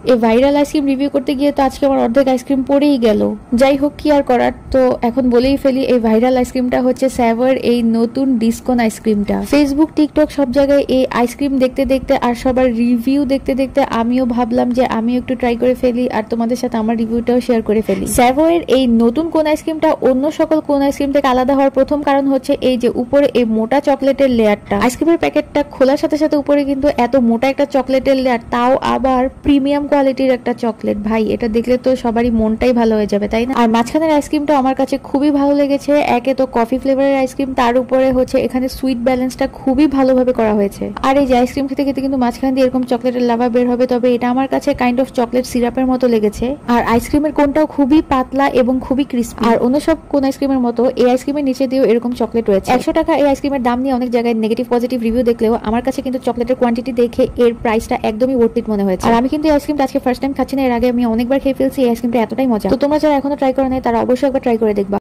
এই viral ice cream review করতে গিয়ে তো আজকে আমার অর্ধেক আইসক্রিম পড়েই গেল। যাই হোক, কি আর করার, তো এখন বলেই ফেলি, এই ভাইরাল আইসক্রিমটা হচ্ছে স্যাভর এই নতুন ডিসকন আইসক্রিমটা। ফেসবুক, টিকটক সব জায়গায় এই আইসক্রিম দেখতে দেখতে আর সবার রিভিউ দেখতে দেখতে আমিও ভাবলাম যে আমিও একটু ট্রাই করে ফেলি আর তোমাদের সাথে আমার রিভিউটাও শেয়ার করে ফেলি। স্যাভরের এই নতুন কোন আইসক্রিমটা অন্য সকল কোন আইসক্রিম থেকে আলাদা হওয়ার প্রথম কারণ হচ্ছে এই যে উপরে এই মোটা চকলেটের লেয়ারটা। আইসক্রিমের প্যাকেটটা খোলার সাথে সাথে উপরে কিন্তু এত মোটা একটা চকলেটের লেয়ার, তাও আবার প্রিমিয়াম কোয়ালিটির একটা চকলেট। ভাই, এটা দেখলে তো সবারই মনটাই ভালো হয়ে যাবে, তাই না? আর মাঝখানের আইসক্রিমটা আমার কাছে খুবই ভালো লেগেছে। একে তো কফি ফ্লেভারের আইসক্রিম, তার উপরে হচ্ছে এখানে সুইট ব্যালেন্সটা খুবই ভালোভাবে করা হয়েছে। আর এই যে আইসক্রিম খেতে খেতে কিন্তু মাঝখান দিয়ে এরকম চকলেটের লাভা বের হবে, তবে এটা আমার কাছে কাইন্ড অফ চকলেট সিরাপের মতো লেগেছে। আর আইসক্রিমের কোনটাও খুবই পাতলা এবং খুবই ক্রিস্পি। আর অন্য সব কোন আইসক্রিমের মতো এই আইসক্রিমের নিচে দিয়েও এরকম চকলেট রয়েছে। 100 টাকা এই আইসক্রিমের দাম নিয়ে অনেক জায়গায় নেগেটিভ পজিটিভ রিভিউ দেখলেও আমার কাছে কিন্তু চকলেটের কোয়ান্টিটি দেখে এর প্রাইসটা একদমই ওয়ার্থ ইট মনে হয়েছে। আর আমি কিন্তু এই আইসক্রিমটা আজকে ফার্স্ট টাইম খাচ্ছি না, এর আগে আমি অনেকবার খেয়ে ফেলছি। এই আইসক্রিমটা এতটাই মজা। তো তোমরা যারা এখনো ট্রাই করো নাই তারা অবশ্যই একবার ট্রাই করে দেখবা।